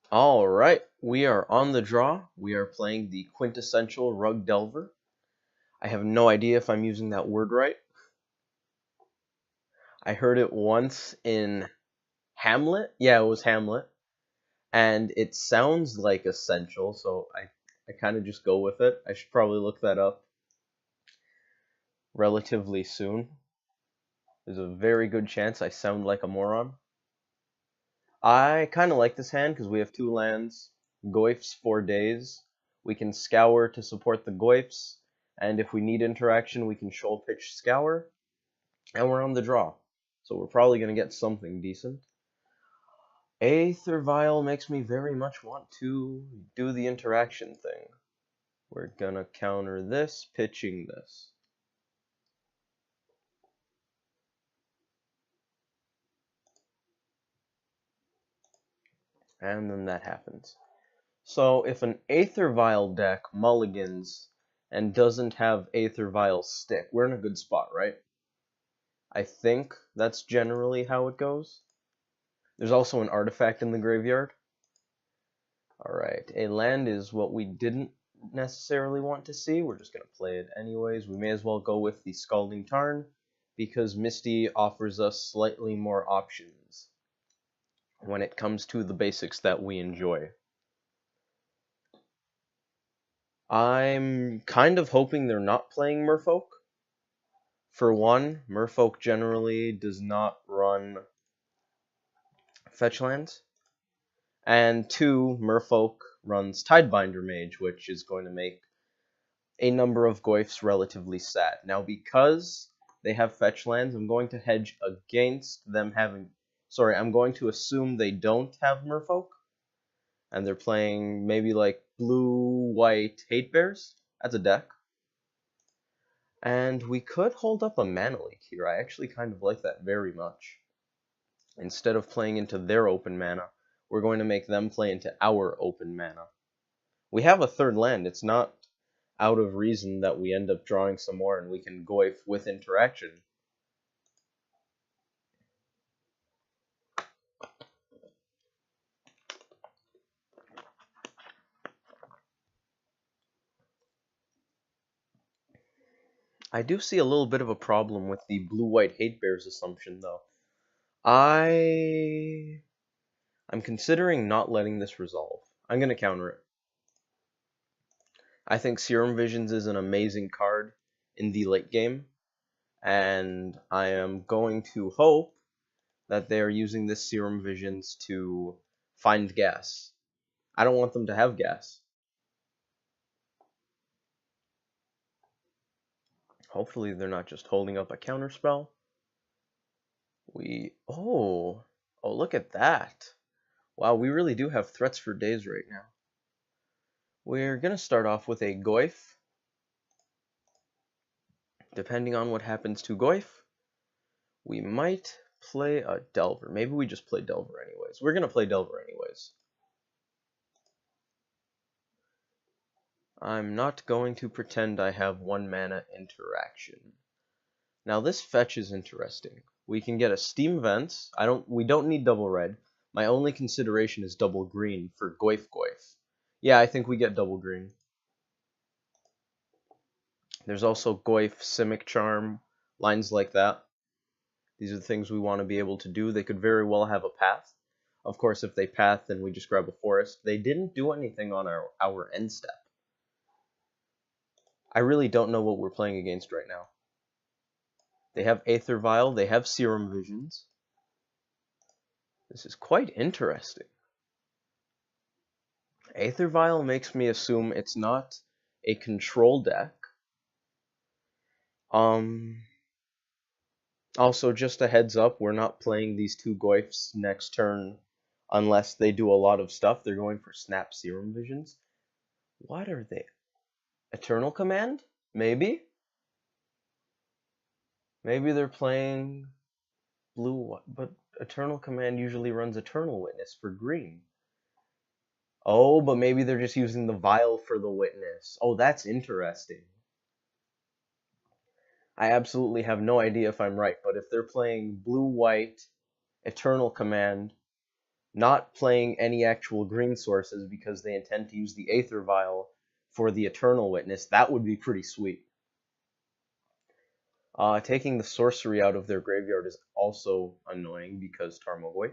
Alright, we are on the draw. We are playing the quintessential Rug Delver. I have no idea if I'm using that word right. I heard it once in Hamlet. Yeah, it was Hamlet. And it sounds like essential, so I kind of just go with it. I should probably look that up relatively soon. There's a very good chance I sound like a moron. I kind of like this hand because we have two lands, Goyfs 4 days. We can Scour to support the Goyfs, and if we need interaction, we can Shoal Pitch Scour, and we're on the draw. So we're probably going to get something decent. Aether Vial makes me very much want to do the interaction thing. We're going to counter this, pitching this. And then that happens. So if an Aether Vial deck mulligans and doesn't have Aether Vial stick, we're in a good spot, right? I think that's generally how it goes. There's also an artifact in the graveyard. Alright, a land is what we didn't necessarily want to see. We're just going to play it anyways. We may as well go with the Scalding Tarn because Misty offers us slightly more options when it comes to the basics that we enjoy. I'm kind of hoping they're not playing Merfolk. For one, Merfolk generally does not run fetch lands. And two, Merfolk runs Tidebinder Mage, which is going to make a number of Goyfs relatively sad. Now, because they have fetch lands, I'm going to hedge against them having... Sorry, I'm going to assume they don't have Merfolk. And they're playing maybe like blue-white Hate Bears. That's a deck. And we could hold up a Mana Leak here. I actually kind of like that very much. Instead of playing into their open mana, we're going to make them play into our open mana. We have a third land. It's not out of reason that we end up drawing some more and we can Goyf with interaction. I do see a little bit of a problem with the blue-white Hate Bears assumption, though. I'm considering not letting this resolve. I'm going to counter it. I think Serum Visions is an amazing card in the late game, and I am going to hope that they are using this Serum Visions to find gas. I don't want them to have gas. Hopefully they're not just holding up a counterspell. Oh, look at that. Wow, we really do have threats for days right now. We're going to start off with a Goyf. Depending on what happens to Goyf, we might play a Delver. Maybe we just play Delver anyways. We're going to play Delver anyways. I'm not going to pretend I have 1 mana interaction. Now this fetch is interesting. We can get a Steam Vents. We don't need double red. My only consideration is double green for Goyf. Yeah, I think we get double green. There's also Goyf, Simic Charm, lines like that. These are the things we want to be able to do. They could very well have a path. Of course, if they path, then we just grab a forest. They didn't do anything on our end step. I really don't know what we're playing against right now. They have Aether Vial. They have Serum Visions. This is quite interesting. Aether Vial makes me assume it's not a control deck. Also, just a heads up, we're not playing these two Goyfs next turn unless they do a lot of stuff. They're going for Snap Serum Visions. What are they? Eternal Command? Maybe? Maybe they're playing blue, but Eternal Command usually runs Eternal Witness for green. Oh, but maybe they're just using the Vial for the Witness. Oh, that's interesting. I absolutely have no idea if I'm right, but if they're playing blue-white Eternal Command, not playing any actual green sources because they intend to use the Aether Vial for the Eternal Witness. That would be pretty sweet. Taking the sorcery out of their graveyard is also annoying because Tarmogoyf.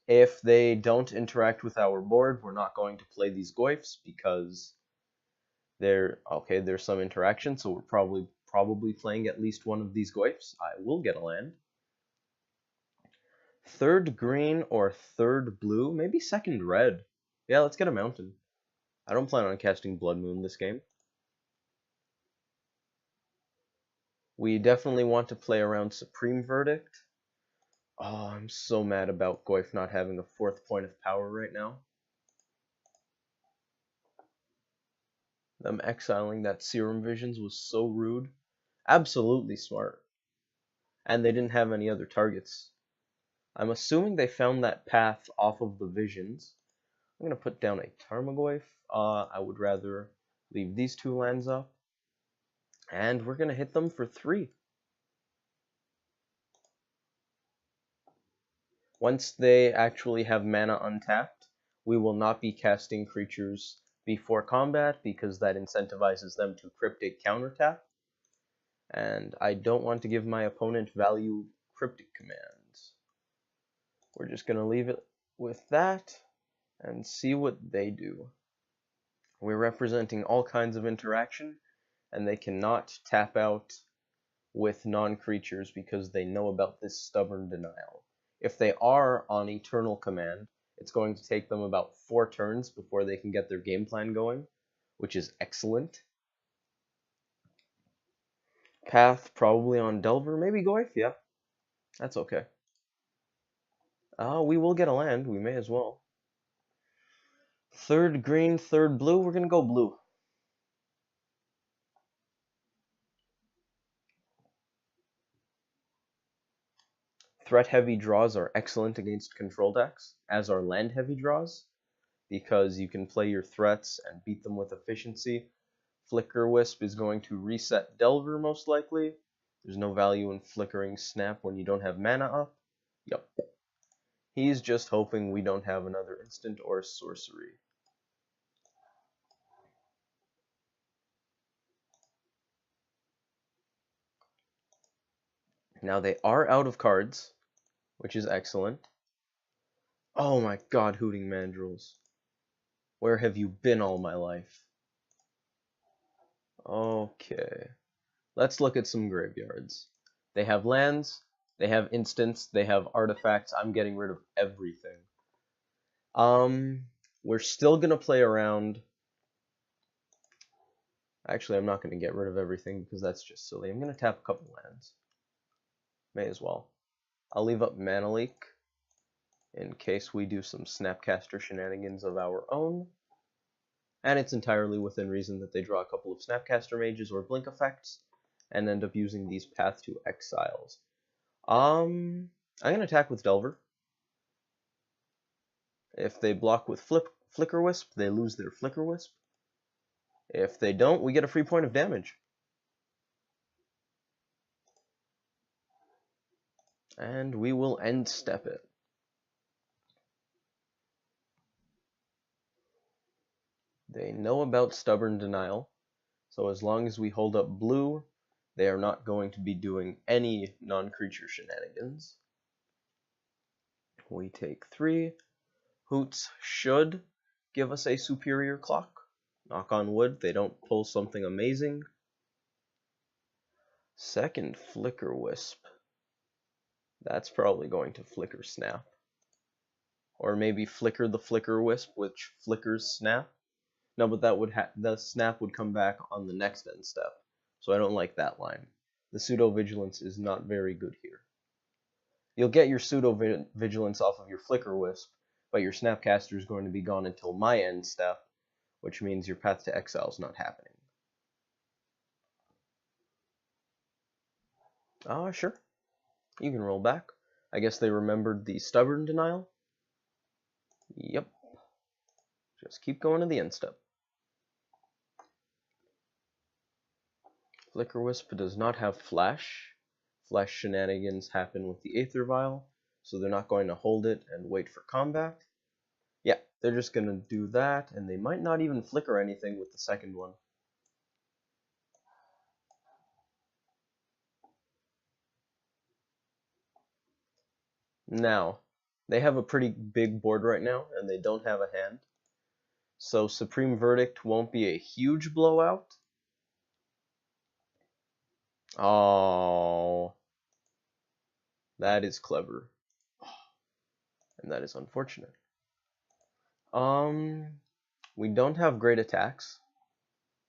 If they don't interact with our board, we're not going to play these Goyfs because there's some interaction, so we're probably playing at least one of these Goyfs. I will get a land. Third green or third blue, maybe second red. Yeah, let's get a mountain. I don't plan on casting Blood Moon this game. We definitely want to play around Supreme Verdict. Oh, I'm so mad about Goyf not having a 4th point of power right now. Them exiling that Serum Visions was so rude. Absolutely smart. And they didn't have any other targets. I'm assuming they found that path off of the Visions. I'm going to put down a Tarmogoyf. I would rather leave these 2 lands up. And we're going to hit them for 3. Once they actually have mana untapped, we will not be casting creatures before combat because that incentivizes them to Cryptic counterattack. And I don't want to give my opponent value Cryptic commands. We're just going to leave it with that and see what they do. We're representing all kinds of interaction, and they cannot tap out with non-creatures because they know about this stubborn denial. If they are on Eternal Command, it's going to take them about 4 turns before they can get their game plan going, which is excellent. Path probably on Delver, maybe Goyf, yeah. That's okay. We will get a land, we may as well. Third green, third blue, we're gonna go blue. Threat-heavy draws are excellent against control decks, as are land-heavy draws, because you can play your threats and beat them with efficiency. Flicker Wisp is going to reset Delver, most likely. There's no value in flickering Snap when you don't have mana up. Yep. He's just hoping we don't have another instant or sorcery. Now they are out of cards, which is excellent. Oh my god, Hooting Mandrills. Where have you been all my life? Okay. Let's look at some graveyards. They have lands, they have instants, they have artifacts. I'm getting rid of everything. We're still gonna play around. Actually, I'm not gonna get rid of everything because that's just silly. I'm gonna tap a couple lands. May as well. I'll leave up Mana Leak in case we do some Snapcaster shenanigans of our own. And it's entirely within reason that they draw a couple of Snapcaster Mages or Blink effects and end up using these Path to Exiles. I'm going to attack with Delver. If they block with Flicker Wisp, they lose their Flicker Wisp. If they don't, we get a free point of damage. And we will end step it. They know about Stubborn Denial, so as long as we hold up blue, they are not going to be doing any non-creature shenanigans. We take 3. Hoots should give us a superior clock. Knock on wood, they don't pull something amazing. Second Flicker Wisp. That's probably going to Flicker Snap. Or maybe Flicker the Flicker Wisp, which flickers Snap. No, but that would the Snap would come back on the next end step. So I don't like that line. The Pseudo Vigilance is not very good here. You'll get your Pseudo Vigilance off of your Flicker Wisp, but your Snapcaster is going to be gone until my end step, which means your Path to Exile is not happening. Sure. You can roll back. I guess they remembered the Stubborn Denial. Yep. Just keep going to the end step. Flicker Wisp does not have Flash. Flash shenanigans happen with the Aether Vial, so they're not going to hold it and wait for combat. Yeah, they're just going to do that, and they might not even flicker anything with the second one. Now, they have a pretty big board right now, and they don't have a hand. So Supreme Verdict won't be a huge blowout. Oh, that is clever. And that is unfortunate. We don't have great attacks.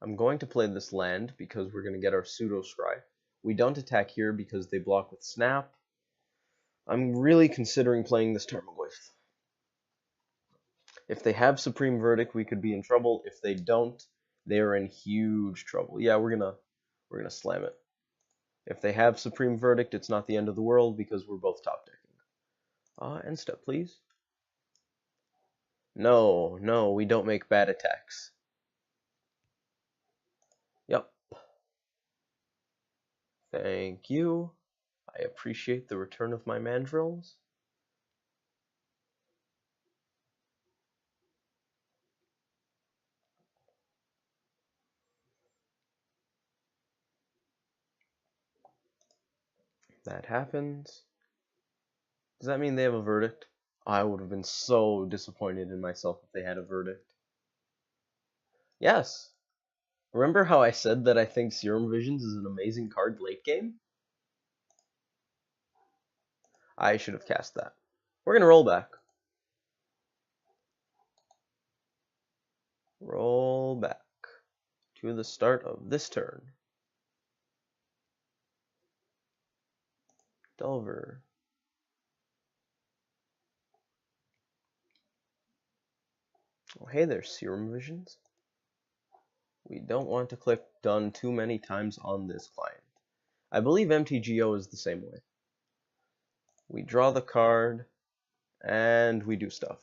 I'm going to play this land because we're going to get our pseudo scry. We don't attack here because they block with snap. I'm really considering playing this Tarmogoyf. If they have Supreme Verdict, we could be in trouble. If they don't, they're in huge trouble. Yeah, we're gonna slam it. If they have Supreme Verdict, it's not the end of the world because we're both top decking. End step, please. No, we don't make bad attacks. Yep. Thank you. I appreciate the return of my mandrills. That happens. Does that mean they have a verdict? I would have been so disappointed in myself if they had a verdict. Yes. Remember how I said that I think Serum Visions is an amazing card late game? I should have cast that. We're going to roll back. Roll back to the start of this turn. Delver. Oh, hey there, Serum Visions. We don't want to click done too many times on this client. I believe MTGO is the same way. We draw the card, and we do stuff.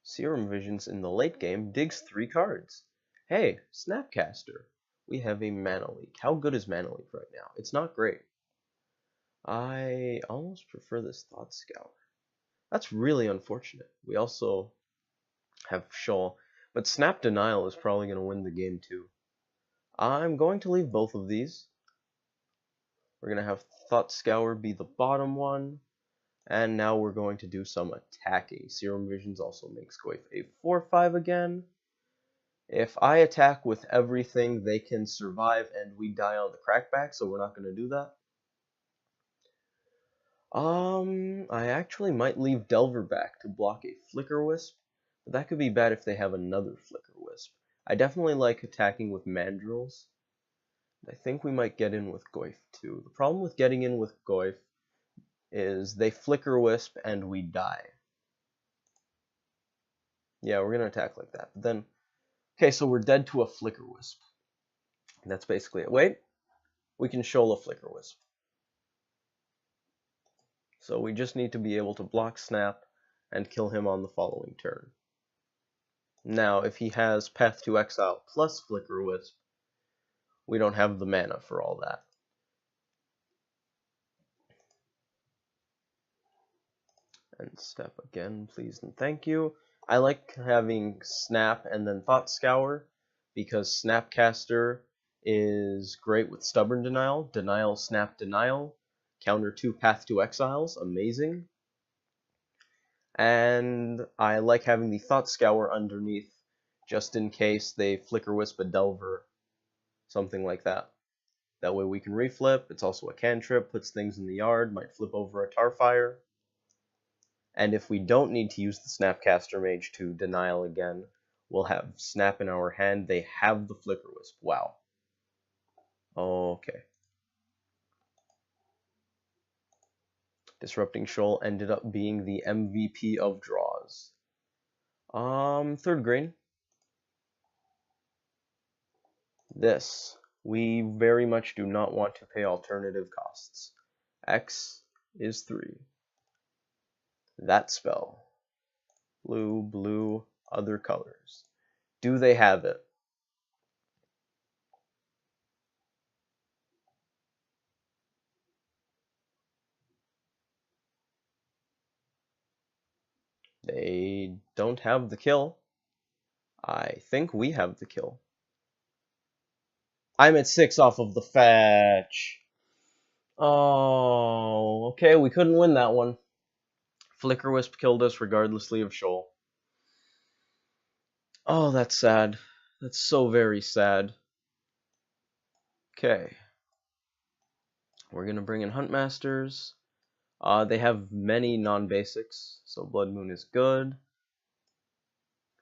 Serum Visions in the late game digs 3 cards. Hey, Snapcaster. We have a Mana Leak. How good is Mana Leak right now? It's not great. I almost prefer this Thought Scour. That's really unfortunate. We also have Shoal, but Snap Denial is probably going to win the game too. I'm going to leave both of these. We're going to have Thought Scour be the bottom one, and now we're going to do some attacking. Serum Visions also makes Goyf a 4/5 again. If I attack with everything, they can survive and we die on the crackback, so we're not going to do that. I actually might leave Delver back to block a Flicker Wisp, but that could be bad if they have another Flicker Wisp. I definitely like attacking with Mandrills. I think we might get in with Goyf too. The problem with getting in with Goyf is they Flicker Wisp and we die. Yeah, we're going to attack like that. But then, okay, so we're dead to a Flicker Wisp. That's basically it. Wait, we can Shoal a Flicker Wisp. So we just need to be able to block Snap and kill him on the following turn. Now, if he has Path to Exile plus Flicker Wisp, we don't have the mana for all that. And step again, please and thank you. I like having Snap and then Thought Scour, because Snapcaster is great with Stubborn Denial, Denial, Snap, Denial, counter 2 Path to Exiles, amazing. And I like having the Thought Scour underneath, just in case they Flicker Wisp a Delver, something like that. That way we can reflip. It's also a cantrip, puts things in the yard, might flip over a Tarfire. And if we don't need to use the Snapcaster Mage to Denial again, we'll have Snap in our hand. They have the Flicker Wisp. Wow. Okay. Disrupting Shoal ended up being the MVP of draws. Third green. This. We very much do not want to pay alternative costs. X is 3. That spell. Blue, blue, other colors. Do they have it? They don't have the kill. I think we have the kill. I'm at 6 off of the fetch. Oh, okay, we couldn't win that one. Flicker Wisp killed us regardlessly of Shoal. Oh, that's sad. That's so very sad. Okay. We're gonna bring in Huntmasters. They have many non-basics, so Blood Moon is good.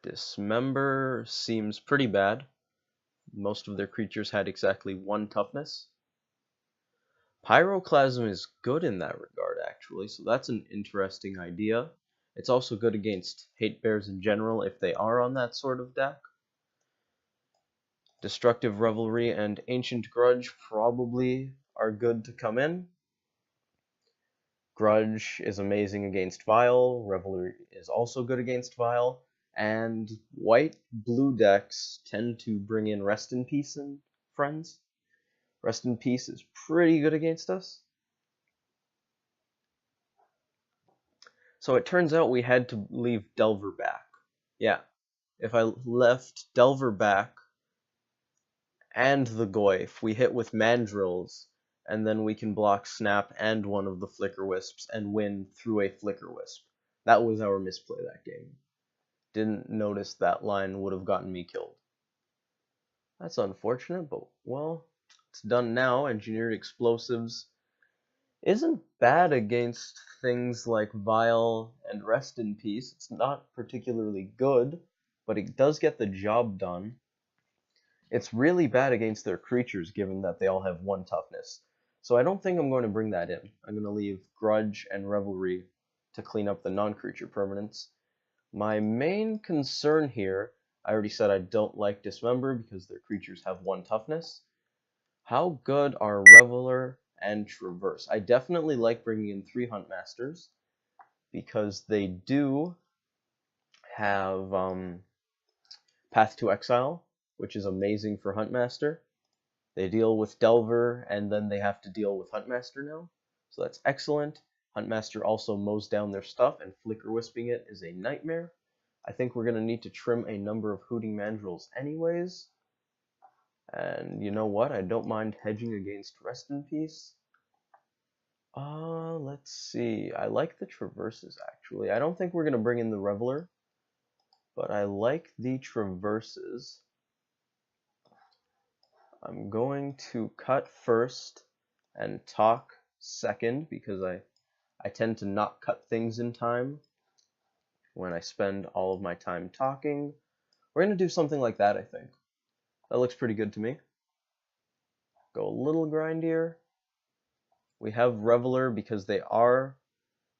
Dismember seems pretty bad. Most of their creatures had exactly 1 toughness. Pyroclasm is good in that regard, actually, so that's an interesting idea. It's also good against hate bears in general if they are on that sort of deck. Destructive Revelry and Ancient Grudge probably are good to come in. Grudge is amazing against Vile, Revelry is also good against Vile, and white-blue decks tend to bring in Rest in Peace and friends. Rest in Peace is pretty good against us. So it turns out we had to leave Delver back. Yeah, if I left Delver back and the Goyf, we hit with Mandrills, and then we can block Snap and one of the Flicker Wisps and win through a Flicker Wisp. That was our misplay that game. Didn't notice that line would have gotten me killed. That's unfortunate, but well, it's done now. Engineered Explosives isn't bad against things like Vile and Rest in Peace. It's not particularly good, but it does get the job done. It's really bad against their creatures, given that they all have 1 toughness. So I don't think I'm going to bring that in. I'm going to leave Grudge and Revelry to clean up the non-creature permanents. My main concern here, I already said I don't like Dismember because their creatures have 1 toughness. How good are Reveler and Traverse? I definitely like bringing in 3 Huntmasters because they do have Path to Exile, which is amazing for Huntmaster. They deal with Delver, and then they have to deal with Huntmaster now, so that's excellent. Huntmaster also mows down their stuff, and Flicker Wisping it is a nightmare. I think we're going to need to trim a number of Hooting Mandrills anyways. And you know what? I don't mind hedging against Rest in Peace. Let's see. I like the Traverses, actually. I don't think we're going to bring in the Reveler, but I like the Traverses. I'm going to cut first and talk second, because I tend to not cut things in time when I spend all of my time talking. We're going to do something like that, I think. That looks pretty good to me. Go a little grindier. We have Reveler because they are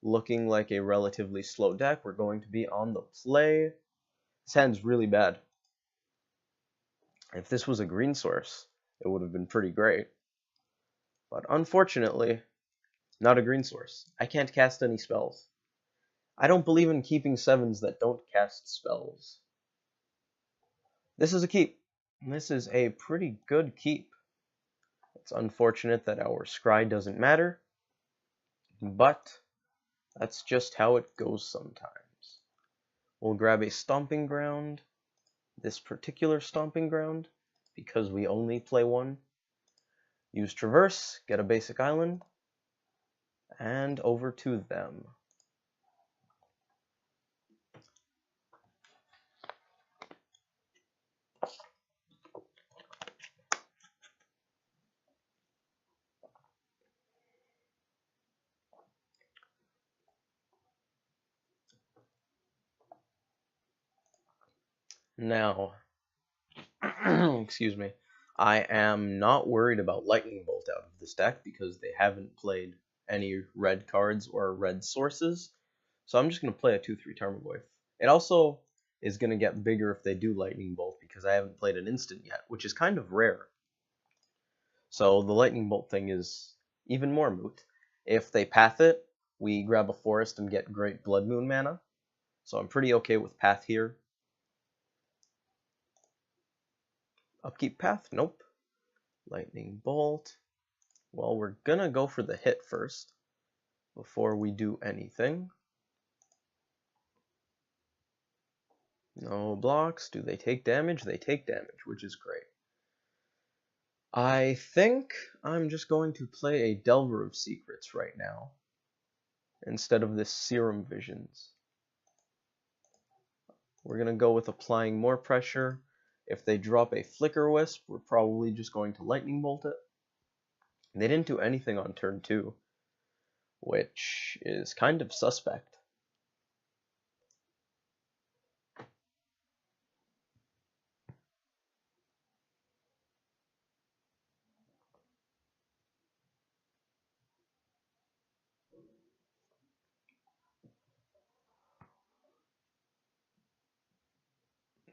looking like a relatively slow deck. We're going to be on the play. This hand's really bad. If this was a green source, it would have been pretty great. But unfortunately, not a green source. I can't cast any spells. I don't believe in keeping 7s that don't cast spells. This is a keep. This is a pretty good keep. It's unfortunate that our scry doesn't matter, but that's just how it goes sometimes. We'll grab a Stomping Ground, this particular Stomping Ground, because we only play 1. Use Traverse, get a basic island, and over to them. Now, excuse me, I am not worried about Lightning Bolt out of this deck because they haven't played any red cards or red sources. So I'm just going to play a 2/3 Tarmogoyf. It also is going to get bigger if they do Lightning Bolt because I haven't played an instant yet, which is kind of rare. So the Lightning Bolt thing is even more moot. If they path it, we grab a forest and get great Blood Moon mana. So I'm pretty okay with path here. Upkeep path? Nope. Lightning Bolt. Well, we're gonna go for the hit first before we do anything. No blocks. Do they take damage? They take damage, which is great. I think I'm just going to play a Delver of Secrets right now instead of this Serum Visions. We're going to go with applying more pressure. If they drop a Flicker Wisp, we're probably just going to Lightning Bolt it. They didn't do anything on turn 2, which is kind of suspect.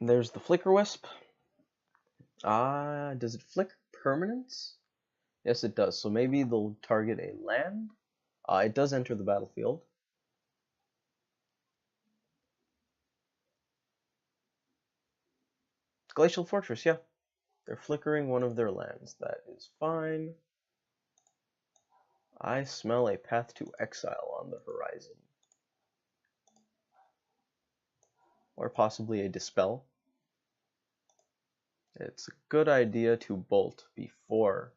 There's the Flicker Wisp. Does it flicker permanents? Yes, it does. So maybe they'll target a land. It does enter the battlefield. Glacial Fortress, yeah. They're flickering one of their lands. That is fine. I smell a path to exile on the horizon. Or possibly a dispel. It's a good idea to bolt before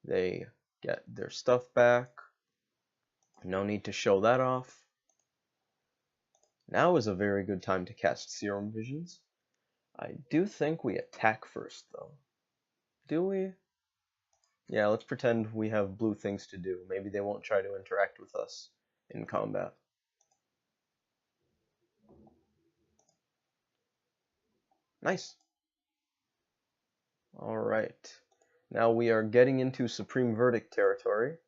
they get their stuff back. No need to show that off. Now is a very good time to cast Serum Visions. I do think we attack first, though. Do we? Yeah, let's pretend we have blue things to do. Maybe they won't try to interact with us in combat. Nice. Alright. Now we are getting into Supreme Verdict territory,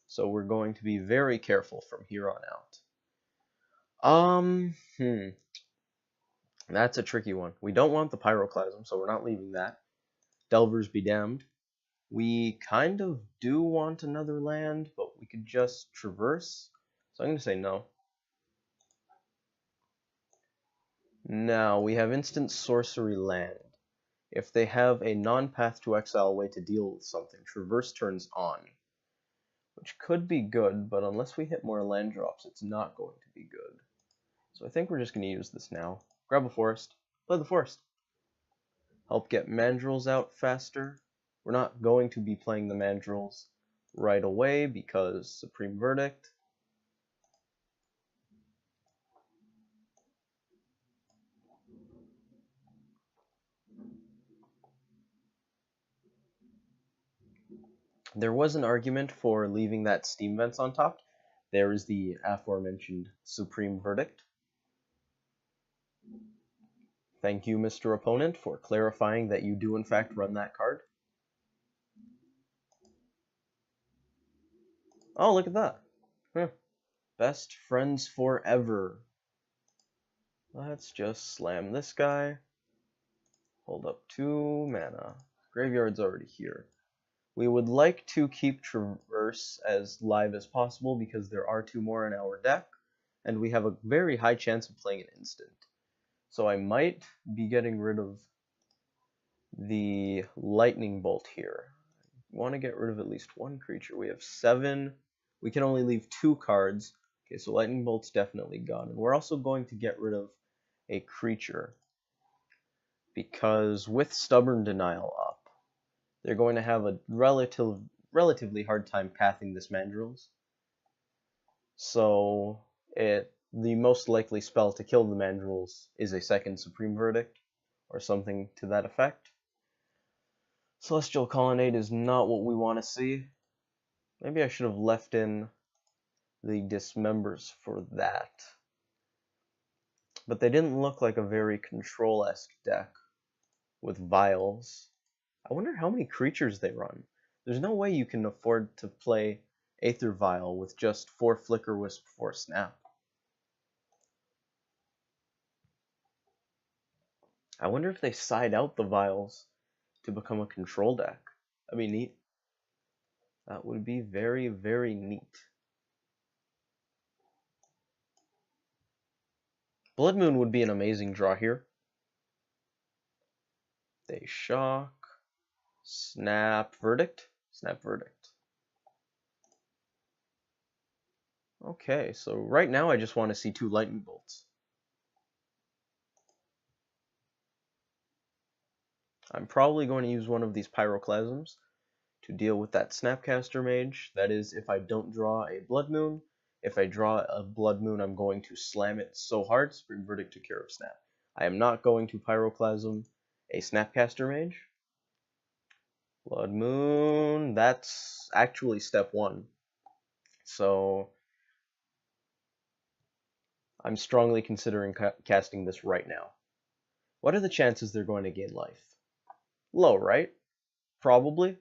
so we're going to be very careful from here on out. That's a tricky one. We don't want the Pyroclasm, so we're not leaving that. Delvers be damned. We kind of do want another land, but we could just traverse. So I'm going to say no. Now, we have instant sorcery land. If they have a non-path to exile way to deal with something, traverse turns on. Which could be good, but unless we hit more land drops, it's not going to be good. So I think we're just going to use this now. Grab a forest. Play the forest. Help get mandrills out faster. We're not going to be playing the mandrills right away because Supreme Verdict. There was an argument for leaving that steam vents on top. There is the aforementioned Supreme Verdict. Thank you, Mr. Opponent, for clarifying that you do in fact run that card. Oh, look at that. Huh. Best friends forever. Let's just slam this guy. Hold up 2 mana. Graveyard's already here. We would like to keep Traverse as live as possible because there are 2 more in our deck, and we have a very high chance of playing an instant. So I might be getting rid of the Lightning Bolt here. I want to get rid of at least 1 creature. We have 7. We can only leave 2 cards. Okay, so Lightning Bolt's definitely gone. And we're also going to get rid of a creature, because with Stubborn Denial up, they're going to have a relatively hard time pathing this Mandrills. So the most likely spell to kill the Mandrills is a second Supreme Verdict, or something to that effect. Celestial Colonnade is not what we want to see. Maybe I should have left in the Dismembers for that. But they didn't look like a very Control-esque deck with Vials. I wonder how many creatures they run. There's no way you can afford to play Aether Vial with just 4 Flicker Wisp, 4 Snap. I wonder if they side out the Vials to become a control deck. That'd be neat. That would be very, very neat. Blood Moon would be an amazing draw here. They shock. Snap Verdict. Snap Verdict. Okay, so right now I just want to see 2 Lightning Bolts. I'm probably going to use one of these pyroclasms to deal with that Snapcaster Mage. That is, if I don't draw a Blood Moon. If I draw a Blood Moon, I'm going to slam it so hard, Supreme Verdict to Care of Snap. I am not going to Pyroclasm a Snapcaster Mage. Blood Moon, that's actually step 1. So I'm strongly considering casting this right now. What are the chances they're going to gain life? Low, right? Probably.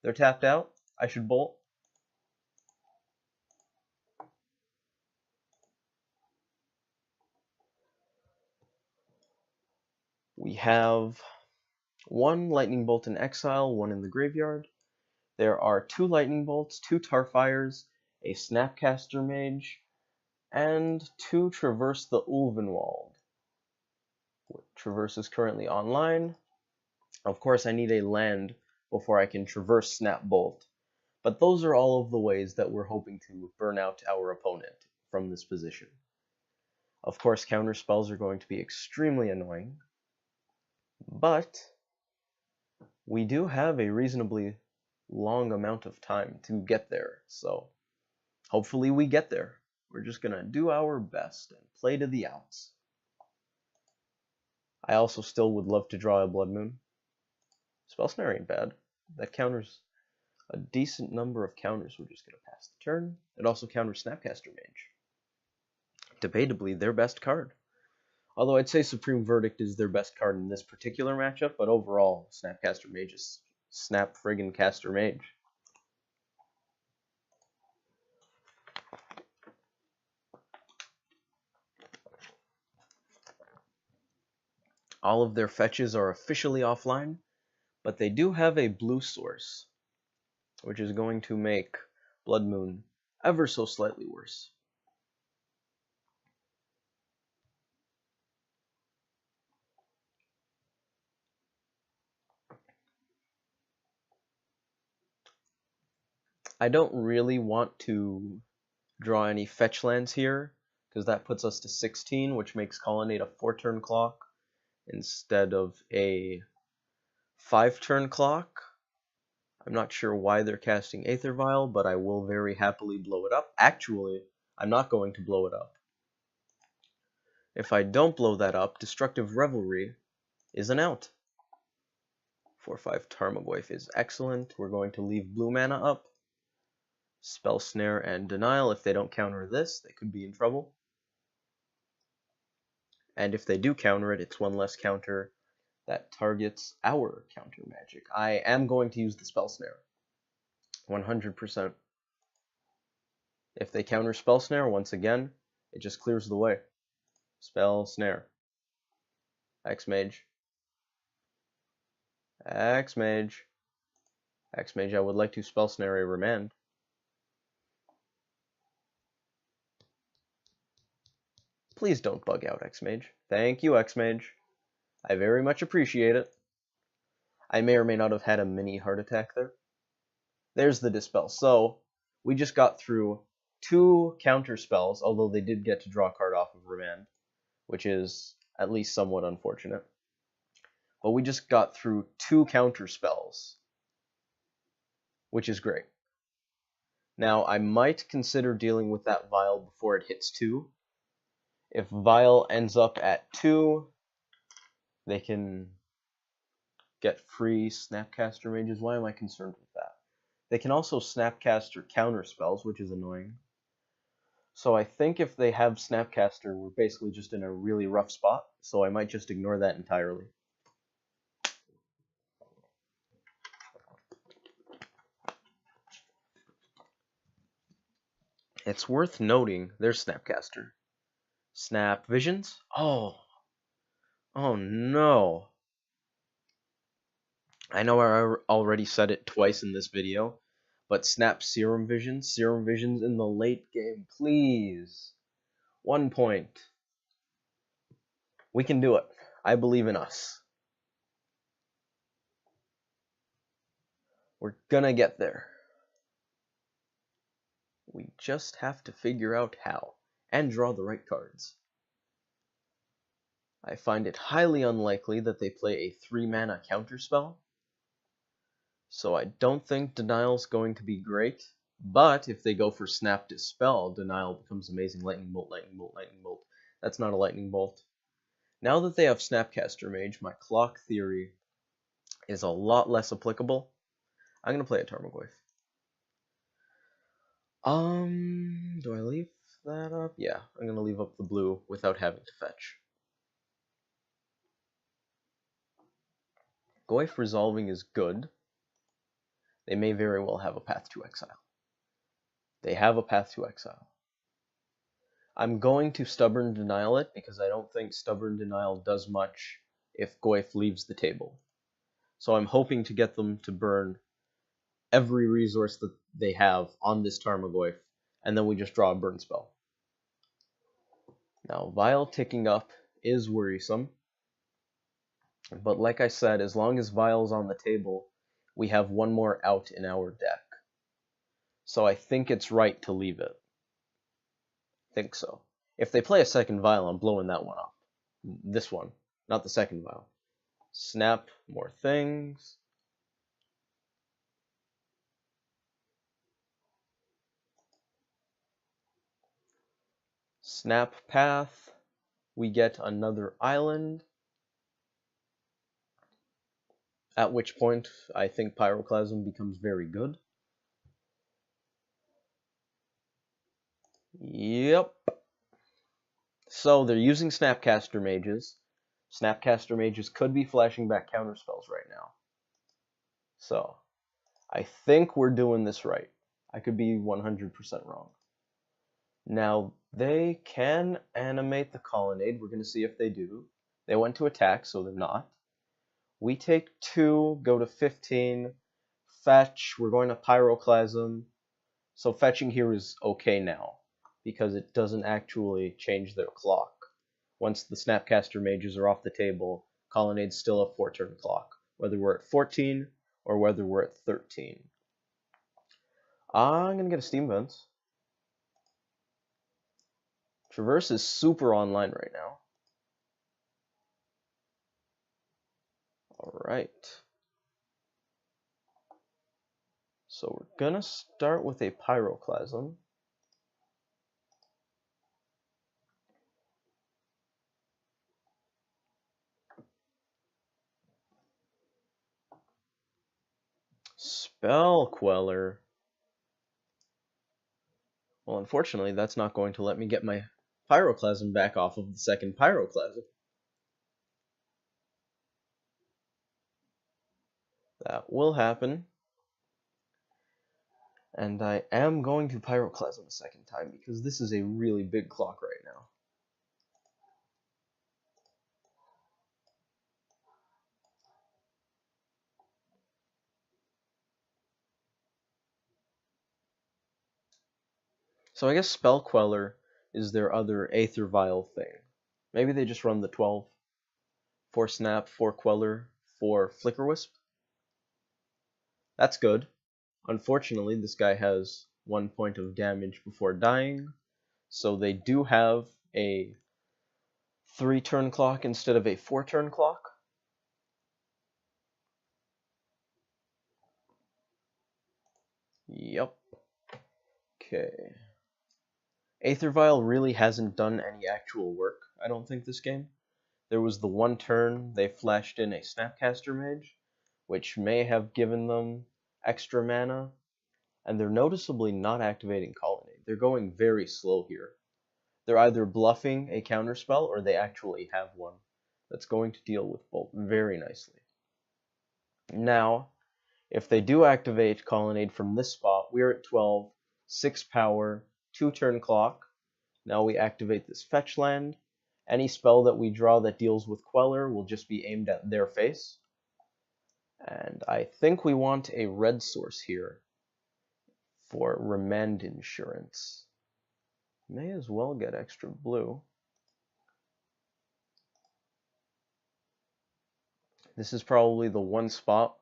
They're tapped out. I should bolt. We have 1 Lightning Bolt in exile, 1 in the graveyard. There are 2 Lightning Bolts, 2 Tarfires, a Snapcaster Mage, and 2 Traverse the Ulvenwald. Traverse is currently online. Of course, I need a land before I can Traverse Snap Bolt. But those are all of the ways that we're hoping to burn out our opponent from this position. Of course, counter spells are going to be extremely annoying, but we do have a reasonably long amount of time to get there, so hopefully we get there. We're just gonna do our best and play to the outs. I also still would love to draw a Blood Moon. Spell Snare ain't bad. That counters a decent number of counters. We're just gonna pass the turn. It also counters Snapcaster Mage. Debatably their best card. Although I'd say Supreme Verdict is their best card in this particular matchup, but overall, Snapcaster Mage is Snap friggin' Caster Mage. All of their fetches are officially offline, but they do have a blue source, which is going to make Blood Moon ever so slightly worse. I don't really want to draw any fetch lands here, because that puts us to 16, which makes Colonnade a 4-turn clock instead of a 5-turn clock. I'm not sure why they're casting Aether Vial, but I will very happily blow it up. Actually, I'm not going to blow it up. If I don't blow that up, Destructive Revelry is an out. 4/5 Tarmogoyf is excellent. We're going to leave blue mana up. Spell Snare and Denial. If they don't counter this, they could be in trouble. And if they do counter it, it's 1 less counter that targets our counter magic. I am going to use the Spell Snare. 100%. If they counter Spell Snare, once again, it just clears the way. Spell Snare. Xmage. Xmage. Xmage, I would like to Spell Snare a Remand. Please don't bug out, Xmage. Thank you, Xmage. I very much appreciate it. I may or may not have had a mini heart attack there. There's the Dispel. So, we just got through 2 counter spells, although they did get to draw a card off of Remand, which is at least somewhat unfortunate. But we just got through 2 counter spells, which is great. Now, I might consider dealing with that Vial before it hits 2. If Vial ends up at 2, they can get free Snapcaster Mages. Why am I concerned with that? They can also Snapcaster counter spells, which is annoying. So I think if they have Snapcaster, we're basically just in a really rough spot, so I might just ignore that entirely. It's worth noting, there's Snapcaster. Snap Visions? Oh no. I know I already said it twice in this video, but Snap Serum Visions in the late game, please. 1 point. We can do it. I believe in us. We're gonna get there. We just have to figure out how, and draw the right cards. I find it highly unlikely that they play a 3-mana counterspell, so I don't think Denial's going to be great. But if they go for Snap Dispel, Denial becomes amazing. Lightning Bolt, Lightning Bolt, Lightning Bolt. That's not a Lightning Bolt. Now that they have Snapcaster Mage, my Clock Theory is a lot less applicable. I'm going to play a Tarmogoyf. Do I leave that up? Yeah, I'm going to leave up the blue without having to fetch. Goyf resolving is good. They may very well have a path to exile. They have a path to exile. I'm going to Stubborn Denial it because I don't think Stubborn Denial does much if Goyf leaves the table. So I'm hoping to get them to burn every resource that they have on this Tarmogoyf, and then we just draw a burn spell. Now, Vial ticking up is worrisome, but like I said, as long as Vial's on the table, we have one more out in our deck. So I think it's right to leave it. Think so. If they play a second Vial, I'm blowing that one up. This one, not the second Vial. Snap more things. Snap path. We get another island. At which point, I think Pyroclasm becomes very good. Yep. So they're using Snapcaster Mages. Snapcaster Mages could be flashing back counterspells right now. So, I think we're doing this right. I could be 100% wrong. Now, they can animate the Colonnade. We're going to see if they do. They went to attack, so they're not. We take 2, go to 15, fetch. We're going to Pyroclasm. So fetching here is okay now, because it doesn't actually change their clock. Once the Snapcaster Mages are off the table, Colonnade's still a 4-turn clock, whether we're at 14 or whether we're at 13. I'm going to get a Steam Vent. Traverse is super online right now. Alright. So we're going to start with a Pyroclasm. Spell Queller. Well, unfortunately, that's not going to let me get my Pyroclasm back off of the second Pyroclasm. That will happen. And I am going to Pyroclasm a second time because this is a really big clock right now. So I guess Spell Queller is their other Aether Vial thing. Maybe they just run the 12. 4 Snap, 4 Queller, 4 Flicker Wisp. That's good. Unfortunately, this guy has 1 point of damage before dying, so they do have a 3-turn clock instead of a 4-turn clock. Yep. Okay. Aether Vial really hasn't done any actual work, I don't think, this game. There was the one turn they flashed in a Snapcaster Mage, which may have given them extra mana, and they're noticeably not activating Colonnade. They're going very slow here. They're either bluffing a counterspell or they actually have one that's going to deal with both very nicely. Now, if they do activate Colonnade from this spot, we're at 12, 6 power, 2-turn clock. Now we activate this fetch land. Any spell that we draw that deals with Queller will just be aimed at their face. And I think we want a red source here for Remand Insurance. May as well get extra blue. This is probably the one spot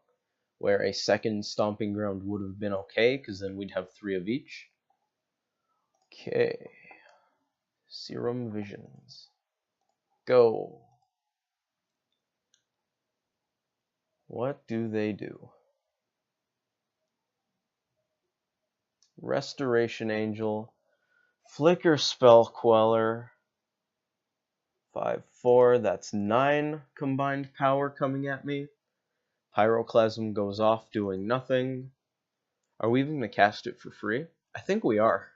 where a second Stomping Ground would have been okay, because then we'd have 3 of each. Okay. Serum Visions. Go. What do they do? Restoration Angel, Flicker Spell Queller, 5/4, that's 9 combined power coming at me. Pyroclasm goes off doing nothing. Are we even going to cast it for free? I think we are.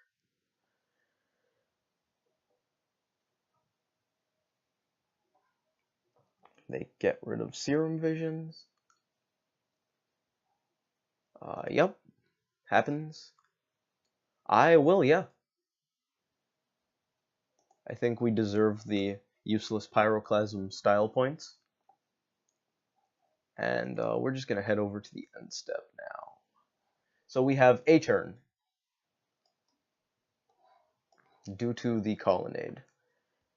They get rid of Serum Visions. Yep, happens. I will, yeah. I think we deserve the useless Pyroclasm style points. And we're just going to head over to the end step now. So we have a turn. Due to the Colonnade.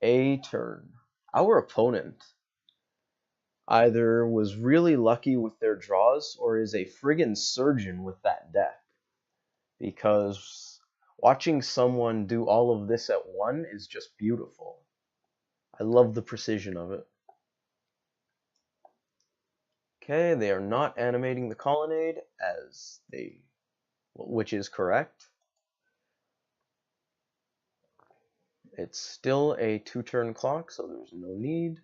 A turn. Our opponent either was really lucky with their draws or is a friggin' surgeon with that deck. Because watching someone do all of this at one is just beautiful. I love the precision of it. Okay, they are not animating the Colonnade which is correct. It's still a 2-turn clock, so there's no need.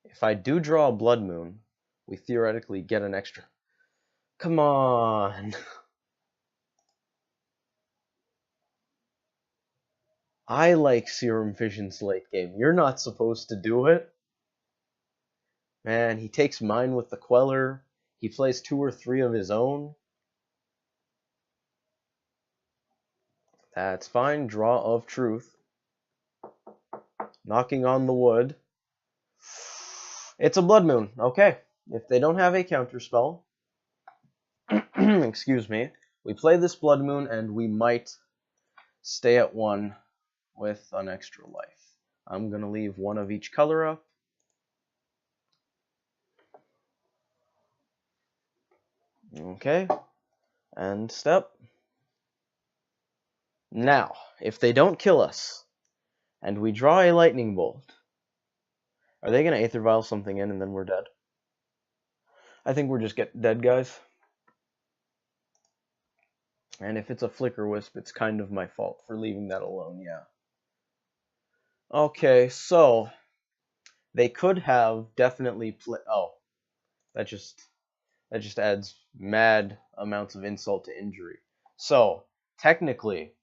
If I do draw a Blood Moon, we theoretically get an extra. Come on! I like Serum Visions late game. You're not supposed to do it. Man, he takes mine with the Queller. He plays 2 or 3 of his own. That's fine. Draw of Truth. Knocking on the wood. It's a Blood Moon. Okay. If they don't have a counterspell, excuse me, we play this Blood Moon and we might stay at 1 with an extra life. I'm going to leave 1 of each color up. Okay. End step. Now, if they don't kill us, and we draw a Lightning Bolt, are they going to Aether Vial something in and then we're dead? I think we're just dead, guys. And if it's a Flicker Wisp, it's kind of my fault for leaving that alone, yeah. Okay, so they could have definitely oh, that just adds mad amounts of insult to injury. So, technically,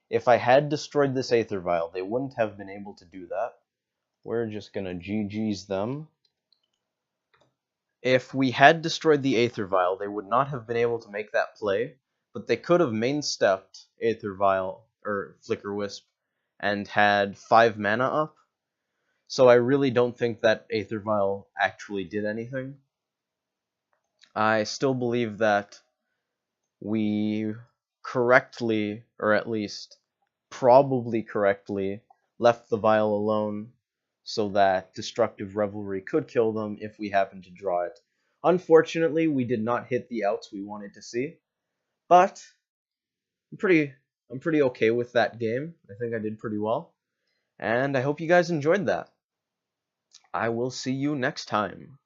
if I had destroyed this Aether Vial, they wouldn't have been able to do that. We're just gonna GG's them. If we had destroyed the Aether Vial, they would not have been able to make that play, but they could have main stepped Aether Vial or Flicker Wisp and had 5 mana up. So I really don't think that Aether Vial actually did anything. I still believe that we correctly, or at least probably correctly, left the Vial alone so that Destructive Revelry could kill them if we happened to draw it. Unfortunately, we did not hit the outs we wanted to see, but I'm pretty okay with that game. I think I did pretty well, and I hope you guys enjoyed that. I will see you next time.